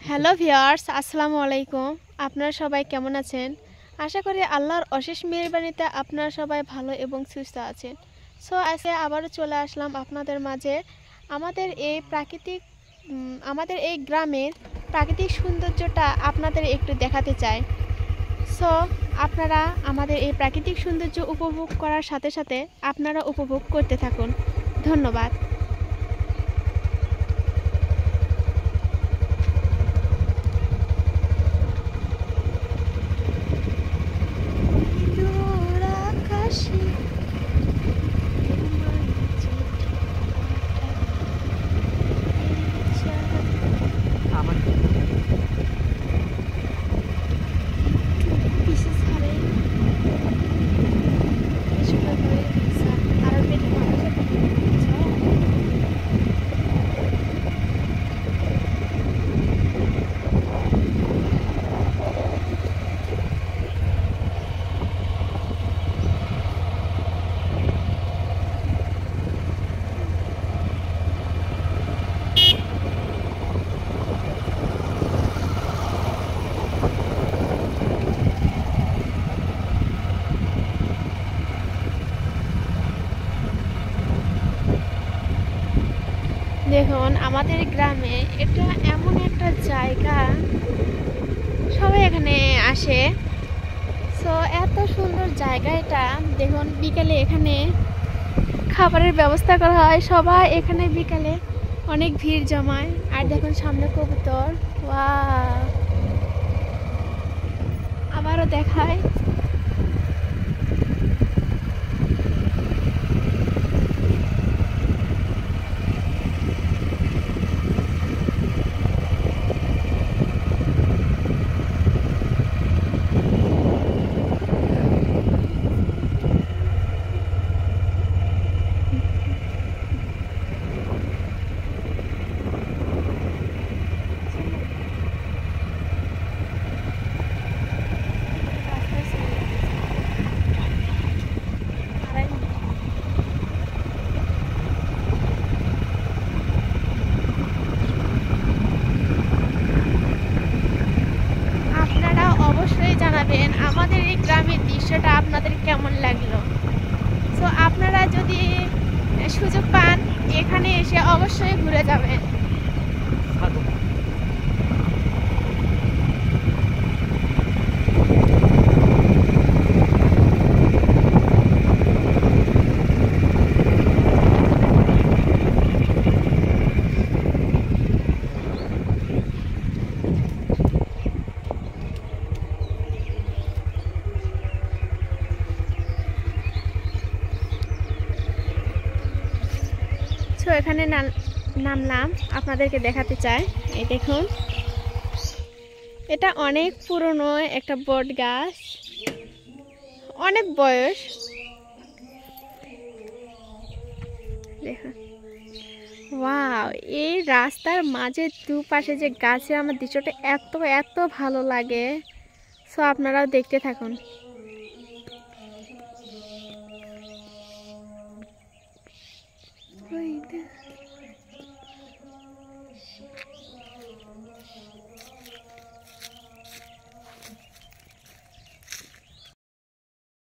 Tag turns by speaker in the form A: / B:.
A: Hello viewers, আসসালামু আলাইকুম। আপনারা সবাই কেমন আছেন? আশা করি আল্লাহর অশেষ মেহেরবানিতে আপনারা সবাই ভালো এবং সুস্থ আছেন। সো আজকে আবারও চলে আসলাম আপনাদের মাঝে আমাদের এই গ্রামের প্রাকৃতিক সৌন্দর্যটা আপনাদের একটু দেখাতে চাই। সো আপনারা আমাদের এই প্রাকৃতিক সৌন্দর্য উপভোগ করার সাথে সাথে আপনারা উপভোগ করতে থাকুন। ধন্যবাদ। দেখুন, আমাদের গ্রামে এটা এমন একটা জায়গা, সবাই এখানে আসে। সো এত সুন্দর জায়গা এটা। দেখুন, বিকালে এখানে খাবারের ব্যবস্থা করা হয়, সবাই এখানে বিকালে অনেক ভিড় জমায়। আর দেখুন সামনে কবুতর, ওয়াও! আবারও দেখায়। আপনারা অবশ্যই জানাবেন আমাদের এই গ্রামের দৃশ্যটা আপনাদের কেমন লাগলো। সো আপনারা যদি সুযোগ পান এখানে এসে অবশ্যই ঘুরে যাবেন। তো এখানে নামলাম, আপনাদেরকে দেখাতে চাই। এই দেখুন, এটা অনেক পুরনো একটা বট গাছ, অনেক বয়স। দেখুন, ওয়াও! এই রাস্তার মাঝে দুপাশে যে গাছের আমার দৃশ্যটা এত ভালো লাগে। সো আপনারাও দেখতে থাকুন।